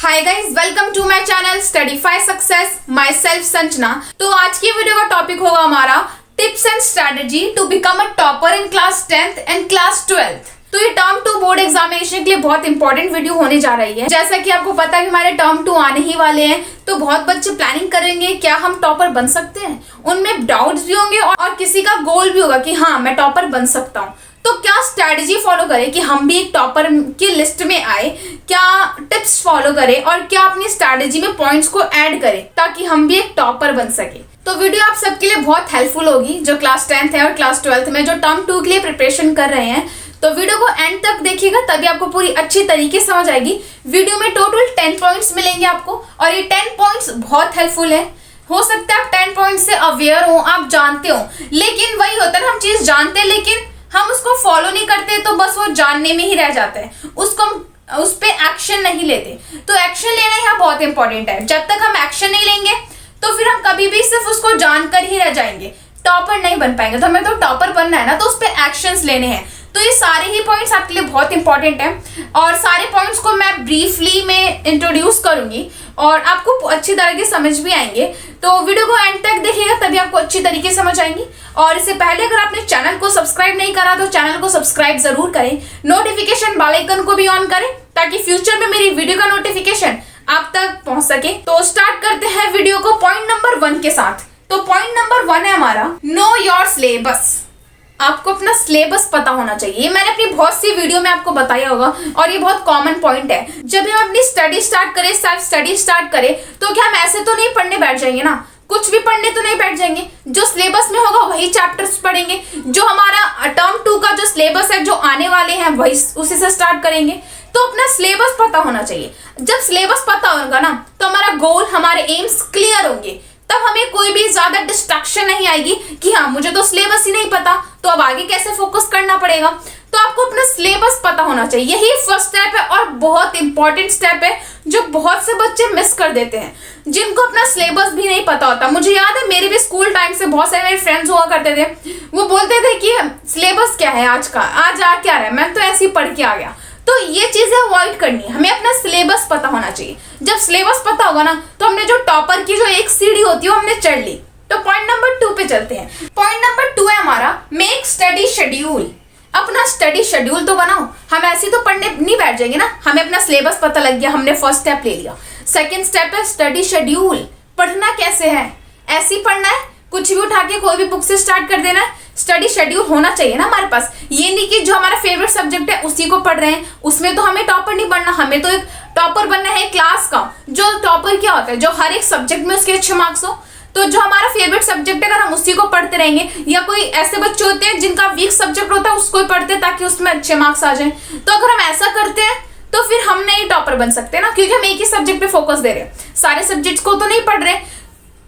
Hi guys, welcome to my channel Studify Success. Myself Sanjana. तो आज की video का टॉपिक होगा हमारा tips and strategy to become a topper in class 10th and class 12th। तो ये term 2 board examination के लिए बहुत इंपॉर्टेंट वीडियो होने जा रही है। जैसा कि आपको पता है कि हमारे टर्म 2 आने ही वाले हैं, तो बहुत बच्चे प्लानिंग करेंगे क्या हम टॉपर बन सकते हैं। उनमें डाउट्स भी होंगे और किसी का गोल भी होगा कि हाँ मैं टॉपर बन सकता हूँ। तो क्या स्ट्रैटेजी फॉलो करें कि हम भी एक टॉपर की लिस्ट में आए, क्या टिप्स फॉलो करें और क्या अपनी स्ट्रैटेजी में पॉइंट्स को ऐड करें ताकि हम भी एक टॉपर बन सके। तो वीडियो आप सबके लिए बहुत हेल्पफुल होगी जो क्लास 10th है और क्लास 12th में जो टर्म 2 के लिए प्रिपरेशन कर रहे हैं। तो वीडियो को एंड तक देखिएगा तभी आपको पूरी अच्छी तरीके से समझ आएगी। वीडियो में टोटल 10 पॉइंट्स मिलेंगे आपको और ये 10 पॉइंट्स बहुत हेल्पफुल है। हो सकता है आप 10 पॉइंट से अवेयर हो, आप जानते हो, लेकिन वही होता है ना, हम चीज जानते हैं लेकिन हम उसको फॉलो नहीं करते, तो बस वो जानने में ही रह जाता है, उसको उस पे एक्शन नहीं लेते। तो एक्शन लेना यहाँ बहुत इंपॉर्टेंट है। जब तक हम एक्शन नहीं लेंगे तो फिर हम कभी भी सिर्फ उसको जानकर ही रह जाएंगे, टॉपर नहीं बन पाएंगे। तो हमें तो टॉपर बनना है ना, तो उस पे एक्शंस लेने हैं। तो ये सारे ही पॉइंट्स आपके लिए बहुत इंपॉर्टेंट हैं और सारे पॉइंट्स को मैं ब्रीफली में इंट्रोड्यूस करूंगी और आपको अच्छी तरीके समझ भी आएंगे। तो वीडियो को एंड तक देखिएगा तभी आपको अच्छी तरीके से समझ आएंगी। और इससे पहले अगर आपने चैनल को सब्सक्राइब नहीं करा तो चैनल को सब्सक्राइब जरूर करें, नोटिफिकेशन बेल आइकन को भी ऑन करें ताकि फ्यूचर में मेरी वीडियो का नोटिफिकेशन आप तक पहुंच सके। तो स्टार्ट करते हैं वीडियो को पॉइंट नंबर 1 के साथ। तो पॉइंट नंबर 1 है हमारा नो योर सिलेबस। आपको अपना सिलेबस पता होना चाहिए। ये मैंने अपनी बहुत सी वीडियो में आपको बताया होगा और ये बहुत कॉमन पॉइंट है। जब हम अपनी स्टडी स्टार्ट करें, सेल्फ स्टडी स्टार्ट करें, तो क्या हम ऐसे तो नहीं पढ़ने बैठ जाएंगे ना, कुछ भी पढ़ने तो नहीं बैठ जाएंगे। जो सिलेबस में होगा वही चैप्टर्स पढ़ेंगे। जो हमारा टर्म 2 का जो सिलेबस है जो आने वाले हैं वही उसी से स्टार्ट करेंगे। तो अपना सिलेबस पता होना चाहिए। जब सिलेबस पता होगा ना तो हमारा गोल, हमारे एम्स क्लियर होंगे। तब हमें कोई भी ज्यादा डिस्ट्रैक्शन नहीं आएगी कि हाँ मुझे तो सिलेबस ही नहीं पता, तो अब आगे कैसे फोकस करना पड़ेगा। तो आपको अपना सिलेबस पता होना चाहिए। यही फर्स्ट स्टेप है और बहुत इंपॉर्टेंट स्टेप है जो बहुत से बच्चे मिस कर देते हैं, जिनको अपना सिलेबस भी नहीं पता होता। मुझे याद है मेरे भी स्कूल टाइम से बहुत सारे मेरे फ्रेंड्स हुआ करते थे, वो बोलते थे कि सिलेबस क्या है आज का, आज आ क्या रहा है, मैं तो ऐसे ही पढ़ के आ गया। तो ये चीजें अवॉइड करनी है, हमें अपना सिलेबस पता होना चाहिए। जब सिलेबस पता होगा ना तो हमने जो टॉपर की जो एक सीढ़ी होती है वो हमने चढ़ ली। तो पॉइंट नंबर 2 पे चलते हैं। पॉइंट नंबर 2 है हमारा मेक स्टडी शेड्यूल। अपना स्टडी शेड्यूल तो बनाओ। हम ऐसे तो पढ़ने नहीं बैठ जाएंगे ना, हमें अपना सिलेबस पता लग गया, हमने फर्स्ट स्टेप ले लिया। सेकेंड स्टेप है स्टडी शेड्यूल। पढ़ना कैसे है, ऐसे ही पढ़ना है, कुछ भी उठा के कोई भी बुक से स्टार्ट कर देना है। स्टडी शेड्यूल होना चाहिए ना हमारे पास। ये नहीं कि जो हमारा फेवरेट सब्जेक्ट है उसी को पढ़ रहे हैं, उसमें तो हमें टॉपर नहीं बनना, हमें तो एक टॉपर बनना है क्लास का। जो टॉपर क्या होता है, जो हर एक सब्जेक्ट में उसके अच्छे मार्क्स हो। तो जो हमारा फेवरेट सब्जेक्ट है अगर हम उसी को पढ़ते रहेंगे, या कोई ऐसे बच्चे होते हैं जिनका वीक सब्जेक्ट होता है उसको ही पढ़ते हैं ताकि उसमें अच्छे मार्क्स आ जाए। तो अगर हम ऐसा करते हैं तो फिर हम नहीं टॉपर बन सकते ना, क्योंकि हम एक ही सब्जेक्ट पे फोकस दे रहे हैं, सारे सब्जेक्ट्स को तो नहीं पढ़ रहे।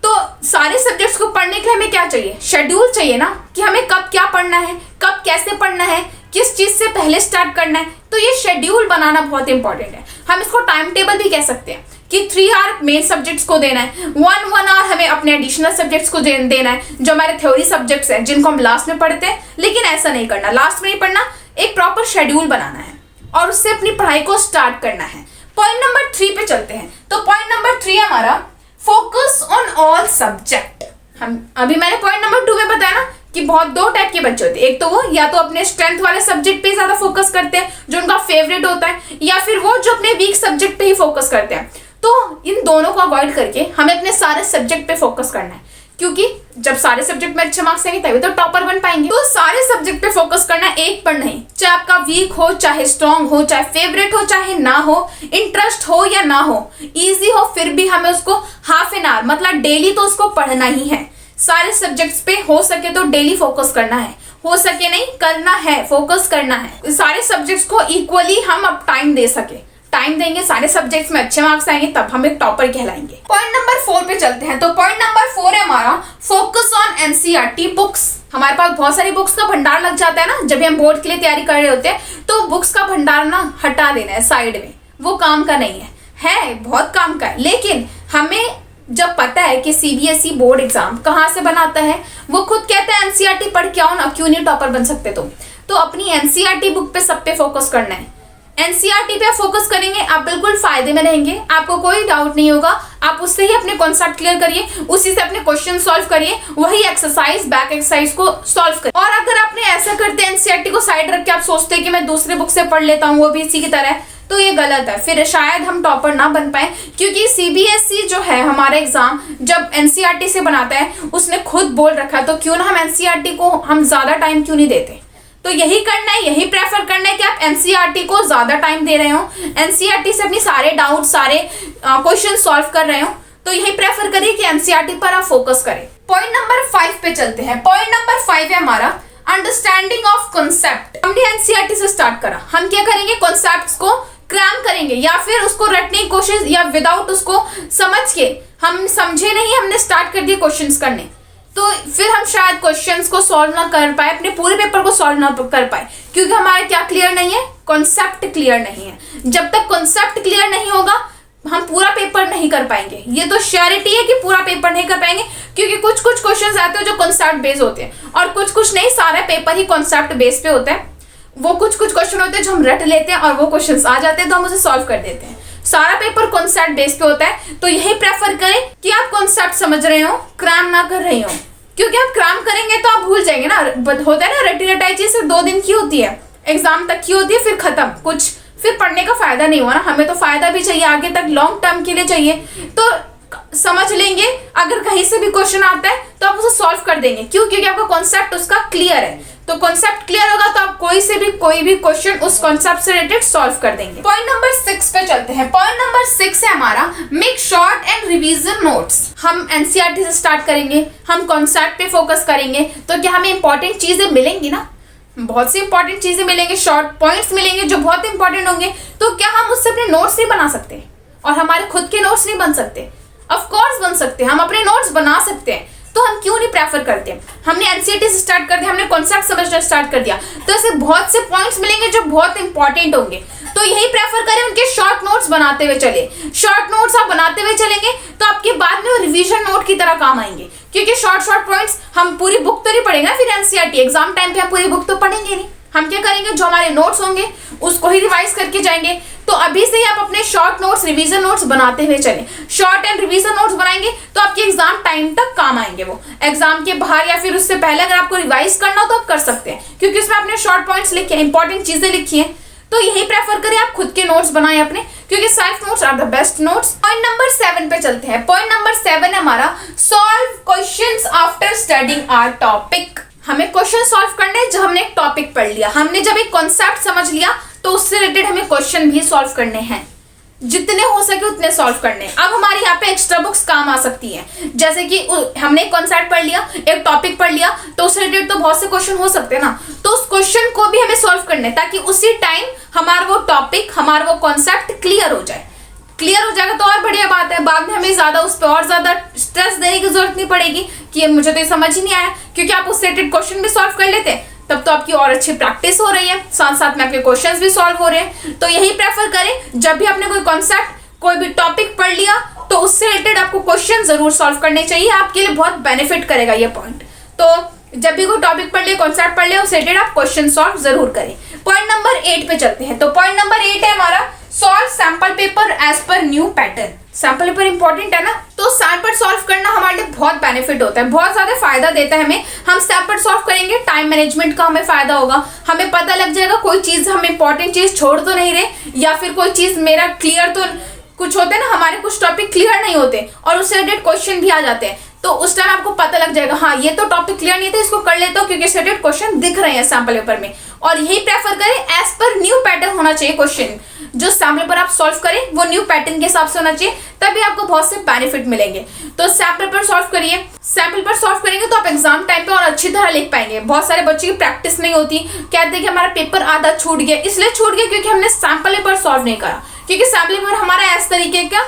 तो सारे सब्जेक्ट्स को पढ़ने के लिए हमें क्या चाहिए, शेड्यूल चाहिए ना, कि हमें कब क्या पढ़ना है, कब कैसे पढ़ना है, किस चीज से पहले स्टार्ट करना है। तो ये शेड्यूल बनाना बहुत इंपॉर्टेंट है। हम इसको टाइम टेबल भी कह सकते हैं कि 3 आवर मेन सब्जेक्ट्स को देना है, 1 आवर हमें अपने एडिशनल सब्जेक्ट्स को देना है, जो हमारे थ्योरी सब्जेक्ट्स हैं जिनको हम लास्ट में पढ़ते हैं। लेकिन ऐसा नहीं करना, लास्ट में नहीं पढ़ना, एक प्रॉपर शेड्यूल बनाना है और उससे अपनी पढ़ाई को स्टार्ट करना है। पॉइंट नंबर 3 पे चलते हैं। तो पॉइंट नंबर 3 है हमारा फोकस ऑन ऑल सब्जेक्ट। हम अभी मैंने पॉइंट नंबर 2 में बताया ना कि बहुत 2 टाइप के बच्चे होते हैं। एक तो वो या तो अपने स्ट्रेंथ वाले सब्जेक्ट पे ज्यादा फोकस करते हैं जो उनका फेवरेट होता है, या फिर वो जो अपने वीक सब्जेक्ट पे ही फोकस करते हैं। तो इन दोनों को अवॉइड करके हमें अपने सारे सब्जेक्ट पे फोकस करना है, क्योंकि जब सारे सब्जेक्ट में अच्छे मार्क्स आएंगे तभी तो टॉपर बन पाएंगे। तो सारे सब्जेक्ट पे फोकस करना है, एक पर नहीं। चाहे आपका वीक हो, चाहे स्ट्रॉन्ग हो, चाहे फेवरेट हो, चाहे ना हो, इंटरेस्ट हो या ना हो, इजी हो, फिर भी हमें उसको हाफ एन आवर मतलब डेली तो उसको पढ़ना ही है। सारे सब्जेक्ट्स पे हो सके तो डेली फोकस करना है, हो सके नहीं करना है, फोकस करना है। सारे सब्जेक्ट्स को इक्वली हम अब टाइम दे सके, टाइम देंगे, सारे सब्जेक्ट्स में अच्छे मार्क्स आएंगे, तब हम एक टॉपर कहलाएंगे। पॉइंट नंबर 4 पे चलते हैं। तो पॉइंट नंबर 4 है हमारा फोकस ऑन एनसीईआरटी बुक्स। हमारे पास बहुत सारी बुक्स का भंडार लग जाता है ना, जब भी हम बोर्ड के लिए तैयारी कर रहे होते हैं। तो बुक्स का भंडार ना हटा देना है साइड में, वो काम का नहीं है बहुत काम का है। लेकिन हमें जब पता है कि सीबीएसई बोर्ड एग्जाम कहाँ से बनाता है, वो खुद कहते हैं एनसीईआरटी पढ़ के आओ ना, क्यों नहीं टॉपर बन सकते तुम। तो अपनी एनसीईआरटी बुक पे सब पे फोकस करना है। एनसीईआरटी पे आप फोकस करेंगे, आप बिल्कुल फायदे में रहेंगे, आपको कोई डाउट नहीं होगा। आप उससे ही अपने कॉन्सेप्ट क्लियर करिए, उसी से अपने क्वेश्चन सॉल्व करिए, वही एक्सरसाइज बैक एक्सरसाइज को सॉल्व करिए। और अगर आपने ऐसा करते एनसीईआरटी को साइड रख के आप सोचते हैं कि मैं दूसरे बुक से पढ़ लेता हूँ वो भी इसी की तरह, तो ये गलत है। फिर शायद हम टॉपर ना बन पाए, क्योंकि सीबीएसई जो है हमारा एग्जाम जब एनसीईआरटी से बनाता है उसने खुद बोल रखा है, तो क्यों ना हम एनसीईआरटी को हम ज्यादा टाइम क्यों नहीं देते। तो यही करना है, यही प्रेफर करना है कि आप एनसीईआरटी को ज्यादा टाइम दे रहे हो, एनसीईआरटी से अपनी सारे डाउट सारे क्वेश्चन सॉल्व कर रहे हो, तो यही प्रेफर करिए कि एनसीईआरटी पर आप फोकस करें। पॉइंट नंबर 5 पे चलते हैं। पॉइंट नंबर 5 है हमारा अंडरस्टैंडिंग ऑफ कॉन्सेप्ट। हमने एनसीईआरटी से स्टार्ट करा, हम क्या करेंगे, कॉन्सेप्ट्स को क्रैम करेंगे या फिर उसको रटने की कोशिश, या विदाउट उसको समझ के, हम समझे नहीं, हमने स्टार्ट कर दिए क्वेश्चंस करने, तो फिर हम शायद क्वेश्चंस को सॉल्व ना कर पाए, अपने पूरे पेपर को सॉल्व ना कर पाए, क्योंकि हमारा क्या क्लियर नहीं है, कॉन्सेप्ट क्लियर नहीं है। जब तक कॉन्सेप्ट क्लियर नहीं होगा हम पूरा पेपर नहीं कर पाएंगे। ये तो श्योरिटी है कि पूरा पेपर नहीं कर पाएंगे, क्योंकि कुछ कुछ क्वेश्चंस आते हैं जो कॉन्सेप्ट बेस्ड होते हैं, और कुछ कुछ नहीं, सारा पेपर ही कॉन्सेप्ट बेस पे होता है। वो कुछ कुछ क्वेश्चन होते हैं जो हम रट लेते हैं और वो क्वेश्चंस आ जाते हैं तो हम उसे सॉल्व कर देते हैं। सारा पेपर कॉन्सेप्ट बेस पे होता है, तो यही प्रेफर करें कि आप कॉन्सेप्ट समझ रहे हो, क्रैम ना कर रहे हो, क्योंकि आप क्रैम करेंगे तो आप भूल जाएंगे ना। होता है ना, रटी रटाई चीज सिर्फ 2 दिन की होती है, एग्जाम तक की होती है, फिर खत्म, कुछ फिर पढ़ने का फायदा नहीं हुआ ना। हमें तो फायदा भी चाहिए, आगे तक लॉन्ग टर्म के लिए चाहिए, तो समझ लेंगे। अगर कहीं से भी क्वेश्चन आता है तो आप उसे सॉल्व कर देंगे, क्यों, क्योंकि आपका कॉन्सेप्ट उसका क्लियर है। तो कॉन्सेप्ट क्लियर होगा तो आप कोई भी क्वेश्चन उस कॉन्सेप्ट से रिलेटेड सॉल्व कर देंगे। पॉइंट नंबर 6 पे चलते हैं। पॉइंट नंबर 6 है हमारा make short and revision notes. हम एनसीईआरटी से स्टार्ट करेंगे, हम कॉन्सेप्ट पे फोकस करेंगे, तो क्या हमें इंपॉर्टेंट चीजें मिलेंगी ना, बहुत सी इंपॉर्टेंट चीजें मिलेंगी, शॉर्ट पॉइंट्स मिलेंगे जो बहुत इंपॉर्टेंट होंगे। तो क्या हम उससे अपने नोट्स नहीं बना सकते और हमारे खुद के नोट्स नहीं बन सकते? ऑफ कोर्स बन सकते हैं, हम अपने नोट्स बना सकते हैं, तो हम क्यों नहीं प्रेफर करते? हमने एनसीईआरटी से स्टार्ट कर दिया, हमने कॉन्सेप्ट समझना स्टार्ट कर दिया, तो ऐसे बहुत से पॉइंट्स मिलेंगे जो बहुत इंपॉर्टेंट होंगे, तो यही प्रेफर करें उनके शॉर्ट नोट्स बनाते हुए चले। शॉर्ट नोट्स आप बनाते हुए चलेंगे तो आपके बाद में वो रिवीजन नोट की तरह काम आएंगे, क्योंकि शॉर्ट पॉइंट्स, हम पूरी बुक तो नहीं पढ़ेंगे ना, फिर एनसीईआरटी एग्जाम टाइम पे हम पूरी बुक तो पढ़ेंगे नहीं, हम क्या करेंगे, जो हमारे नोट्स होंगे उसको ही रिवाइज करके जाएंगे। तो अभी से ही आप अपने शॉर्ट नोट्स, रिवीजन नोट्स बनाते हुए चलें। शॉर्ट एंड रिवीजन नोट्स बनाएंगे तो आपके एग्जाम टाइम तक काम आएंगे, वो एग्जाम के बाहर या फिर उससे पहले अगर आपको रिवाइज करना हो तो आप कर सकते हैं, क्योंकि उसमें आपने शॉर्ट पॉइंट्स लिखे, इंपॉर्टेंट चीजें लिखी है। तो यही प्रेफर करें आप खुद के नोट्स बनाएं अपने, क्योंकि self notes are the best notes. Point number 7 पे चलते हैं। पॉइंट नंबर 7 है हमारा solve questions after studying our topic. हमें क्वेश्चन सॉल्व करने हैं जब हमने एक टॉपिक पढ़ लिया, हमने जब एक कॉन्सेप्ट समझ लिया तो उससे रिलेटेड हमें क्वेश्चन भी सॉल्व करने हैं, जितने हो सके उतने सॉल्व करने। अब हमारे यहाँ पे एक्स्ट्रा बुक्स काम आ सकती हैं, जैसे कि हमने एक कॉन्सेप्ट पढ़ लिया, एक टॉपिक पढ़ लिया, तो उससे रिलेटेड तो बहुत से क्वेश्चन हो सकते हैं ना, तो उस क्वेश्चन को भी हमें सॉल्व करने, ताकि उसी टाइम हमारा वो टॉपिक, हमारा वो कॉन्सेप्ट क्लियर हो जाए। क्लियर हो जाएगा तो और बढ़िया बात है, बाद में हमें ज्यादा उस पर और ज्यादा स्ट्रेस देने की जरूरत नहीं पड़ेगी कि मुझे तो ये समझ ही नहीं आया, क्योंकि आप उससे रिलेटेड क्वेश्चन भी सॉल्व कर लेते हैं, तब तो आपकी और अच्छी प्रैक्टिस हो रही है, साथ साथ में आपके क्वेश्चंस भी सॉल्व हो रहे हैं। तो यही प्रेफर करें, जब भी आपने कोई कॉन्सेप्ट, कोई भी टॉपिक पढ़ लिया तो उससे रिलेटेड आपको क्वेश्चन जरूर सॉल्व करने चाहिए, आपके लिए बहुत बेनिफिट करेगा ये पॉइंट। तो जब भी कोई टॉपिक पढ़ लिया, कॉन्सेप्ट पढ़ लिया, उससे रिलेटेड आप क्वेश्चन सॉल्व जरूर करें। पॉइंट नंबर 8 पे चलते हैं। तो पॉइंट नंबर 8 है हमारा solve sample paper as per new pattern. Sample paper important है ना, तो सैंपल सॉल्व करना हमारे लिए बहुत बेनिफिट होता है, बहुत ज्यादा फायदा देता है हमें। हम सैंपल सॉल्व करेंगे, टाइम मैनेजमेंट का हमें फायदा होगा, हमें पता लग जाएगा कोई चीज, हम इंपॉर्टेंट चीज छोड़ तो नहीं रहे, या फिर कोई चीज मेरा क्लियर, तो कुछ होते हैं ना हमारे कुछ टॉपिक क्लियर नहीं होते और उससे रिलेटेड क्वेश्चन भी आ जाते हैं, तो उस टाइम आपको पता लग जाएगा, हाँ ये तो टॉपिक क्लियर नहीं था, इसको कर लेता हूँ, क्योंकि रिलेटेड क्वेश्चन दिख रहे हैं सैंपल पेपर में। और यही प्रेफर करें, एज पर न्यू पैटर्न होना चाहिए क्वेश्चन, जो सैंपल पेपर आप सॉल्व करें वो न्यू पैटर्न के हिसाब से होना चाहिए, तभी आपको बहुत से बेनिफिट मिलेंगे। तो सैंपल पेपर सॉल्व करिए, सैंपल पेपर सॉल्व करेंगे तो आप एग्जाम टाइम पे और अच्छी तरह लिख पाएंगे। बहुत सारे बच्चे की प्रैक्टिस नहीं होती, कहते हैं कि हमारा पेपर आधा छूट गया, इसलिए छूट गया क्योंकि हमने सैंपल पेपर सॉल्व नहीं करा, क्योंकि सैंपल पेपर हमारा इस तरीके का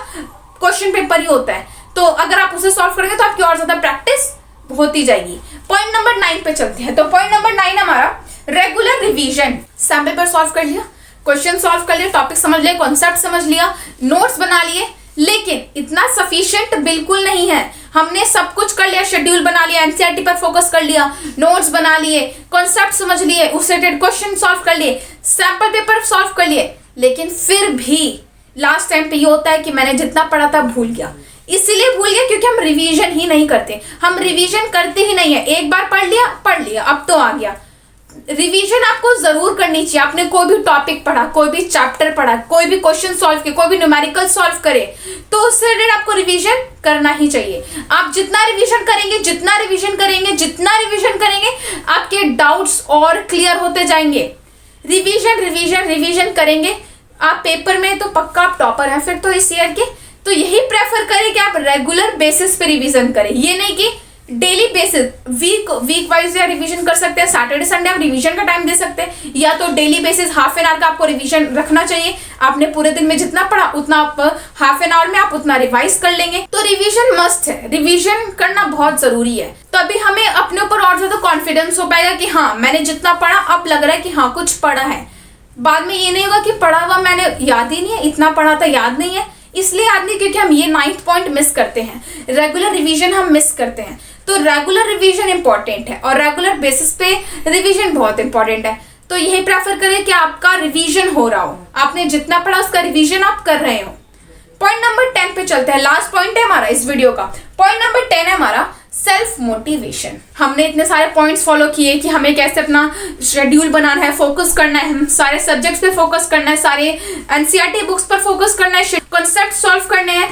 क्वेश्चन पेपर ही होता है, तो अगर आप उसे सॉल्व करेंगे तो आपकी और ज्यादा प्रैक्टिस होती जाएगी। पॉइंट नंबर 9 पे चलते हैं। तो पॉइंट नंबर 9 हमारा regular revision. Sample paper solve कर लिया, क्वेश्चन सॉल्व कर लिया, टॉपिक समझ लिया, कॉन्सेप्ट समझ लिया, नोट्स बना लिए, लेकिन इतना सफिशिएंट बिल्कुल नहीं है। हमने सब कुछ कर लिया, शेड्यूल बना लिया, एनसीईआरटी पर फोकस कर लिया, नोट्स बना लिए, कॉन्सेप्ट समझ लिए, उससे रिलेटेड क्वेश्चन सॉल्व कर लिए, सैंपल पेपर सॉल्व कर लिए, लेकिन फिर भी लास्ट टाइम पे ये होता है कि मैंने जितना पढ़ा था भूल गया। इसीलिए भूल गया क्योंकि हम रिवीजन ही नहीं करते, हम रिवीजन करते ही नहीं है। एक बार पढ़ लिया अब तो आ गया। रिवीजन आपको जरूर करनी चाहिए। आपने कोई भी टॉपिक पढ़ा, कोई भी चैप्टर पढ़ा, कोई भी क्वेश्चन सॉल्व किया, कोई भी न्यूमेरिकल सॉल्व करे, तो उससे रिलेटेड आपको रिवीजन करना ही चाहिए। आप जितना रिवीजन करेंगे आपके डाउट्स और क्लियर होते जाएंगे। रिवीजन करेंगे आप, पेपर में तो पक्का आप टॉपर हैं फिर तो इस ईयर के। तो यही प्रेफर करें कि आप रेगुलर बेसिस पे रिवीजन करें, ये नहीं कि डेली बेसिस, वीक वाइज या रिवीजन कर सकते हैं। सैटरडे संडे आप रिवीजन का टाइम दे सकते हैं, या तो daily basis half an hour का आपको रिवीजन रखना चाहिए। आपने पूरे दिन में जितना पढ़ा उतना आप हाफ एन आवर में आप उतना रिवाइज कर लेंगे। तो रिवीजन मस्ट है, रिवीजन करना बहुत जरूरी है। तो अभी हमें अपने ऊपर और ज्यादा कॉन्फिडेंस हो पाएगा कि हाँ मैंने जितना पढ़ा, अब लग रहा है कि हाँ कुछ पढ़ा है। बाद में ये नहीं होगा कि पढ़ा हुआ मैंने याद ही नहीं है, इतना पढ़ा था याद नहीं है। इसलिए याद नहीं क्योंकि हम ये 9th पॉइंट मिस करते हैं, रेगुलर रिवीजन हम मिस करते हैं। तो रेगुलर रिवीजन इंपॉर्टेंट है और रेगुलर बेसिस पे रिवीजन बहुत इंपॉर्टेंट है। तो यही प्रेफर करें कि आपका रिवीजन हो रहा हो, आपने जितना पढ़ा उसका रिवीजन आप कर रहे हो। पॉइंट नंबर 10 पे चलते हैं, लास्ट पॉइंट है हमारा इस वीडियो का। पॉइंट नंबर 10 है हमारा सेल्फ मोटिवेशन। हमने इतने सारे पॉइंट्स फॉलो किए कि हमें कैसे अपना शेड्यूल बनाना है, फोकस करना है, हम सारे सब्जेक्ट्स पे फोकस करना है, सारे एनसीईआरटी बुक्स पर फोकस करना है, कॉन्सेप्ट सॉल्व करने हैं,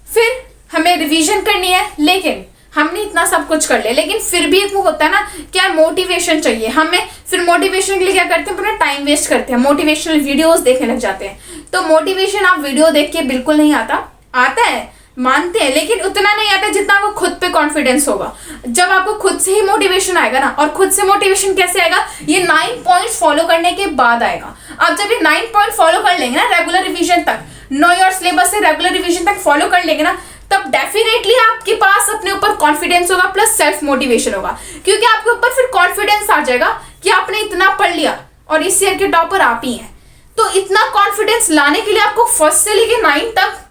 फिर हमें रिवीजन करनी है। लेकिन हमने इतना सब कुछ कर लिया, लेकिन फिर भी एक वो होता है ना क्या मोटिवेशन चाहिए हमें। फिर मोटिवेशन के लिए क्या करते हैं, अपना टाइम वेस्ट करते हैं, मोटिवेशनल वीडियोस देखने लग जाते हैं। तो मोटिवेशन आप वीडियो देख के बिल्कुल नहीं आता है मानते हैं, लेकिन उतना नहीं आता जितना आपको खुद पे कॉन्फिडेंस होगा। जब आपको खुद से ही मोटिवेशन आएगा ना, और खुद से मोटिवेशन कैसे आएगा, ये 9 पॉइंट्स फॉलो करने के बाद आएगा। आप जब ये 9 पॉइंट फॉलो कर लेंगे ना रेगुलर रिवीजन तक, नो योर सिलेबस से रेगुलर रिवीजन तक फॉलो कर लेंगे ना, तब डेफिनेटली आपके पास अपने ऊपर कॉन्फिडेंस होगा प्लस सेल्फ मोटिवेशन होगा। क्योंकि आपके ऊपर फिर कॉन्फिडेंस आ जाएगा कि आपने इतना पढ़ लिया और इस ईयर के टॉपर आप ही हैं। तो इतना कॉन्फिडेंस लाने के लिए आपको फर्स्ट से लेके 9 तक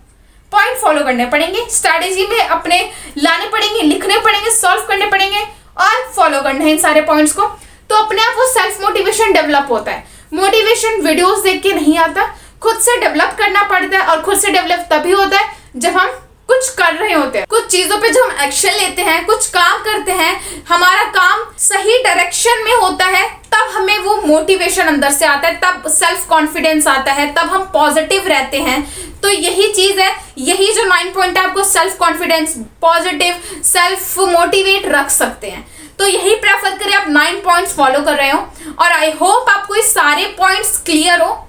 पॉइंट फॉलो करने पड़ेंगे, स्ट्रैटेजी में अपने लाने पड़ेंगे, लिखने पड़ेंगे, सॉल्व करने पड़ेंगे और फॉलो करना है इन सारे पॉइंट्स को। तो अपने आप वो सेल्फ मोटिवेशन डेवलप होता है। मोटिवेशन वीडियोस देख के नहीं आता, खुद से डेवलप करना पड़ता है। और खुद से डेवलप तभी होता है जब हम कुछ कर रहे होते हैं, कुछ चीजों पे जब हम एक्शन लेते हैं, कुछ काम करते हैं, हमारा काम सही डायरेक्शन में होता है, तब हमें वो मोटिवेशन अंदर से आता है, तब सेल्फ कॉन्फिडेंस आता है, तब हम पॉजिटिव रहते हैं। तो यही चीज है, यही जो 9 पॉइंट है आपको self confidence, positive, self motivate रख सकते हैं। तो यही प्रेफर करें आप 9 पॉइंट्स फॉलो कर रहे हो। और आई होप आपको ये सारे पॉइंट्स क्लियर हो,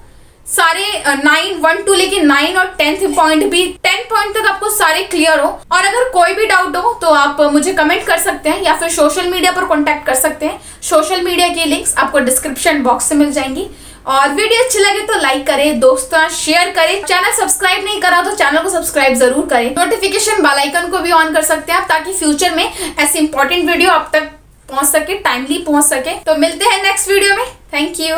सारे 9, 1 to लेके 9 और 10th पॉइंट भी 10 पॉइंट तक आपको सारे क्लियर हो। और अगर कोई भी डाउट हो तो आप मुझे कमेंट कर सकते हैं या फिर सोशल मीडिया पर कांटेक्ट कर सकते हैं। सोशल मीडिया की लिंक्स आपको डिस्क्रिप्शन बॉक्स से मिल जाएंगी। और वीडियो अच्छी लगे तो लाइक करें, दोस्तों शेयर करें। चैनल सब्सक्राइब नहीं करा तो चैनल को सब्सक्राइब जरूर करें। नोटिफिकेशन बेल आइकन को भी ऑन कर सकते हैं आप, ताकि फ्यूचर में ऐसी इंपॉर्टेंट वीडियो आप तक पहुंच सके, टाइमली पहुंच सके। तो मिलते हैं नेक्स्ट वीडियो में। Thank you.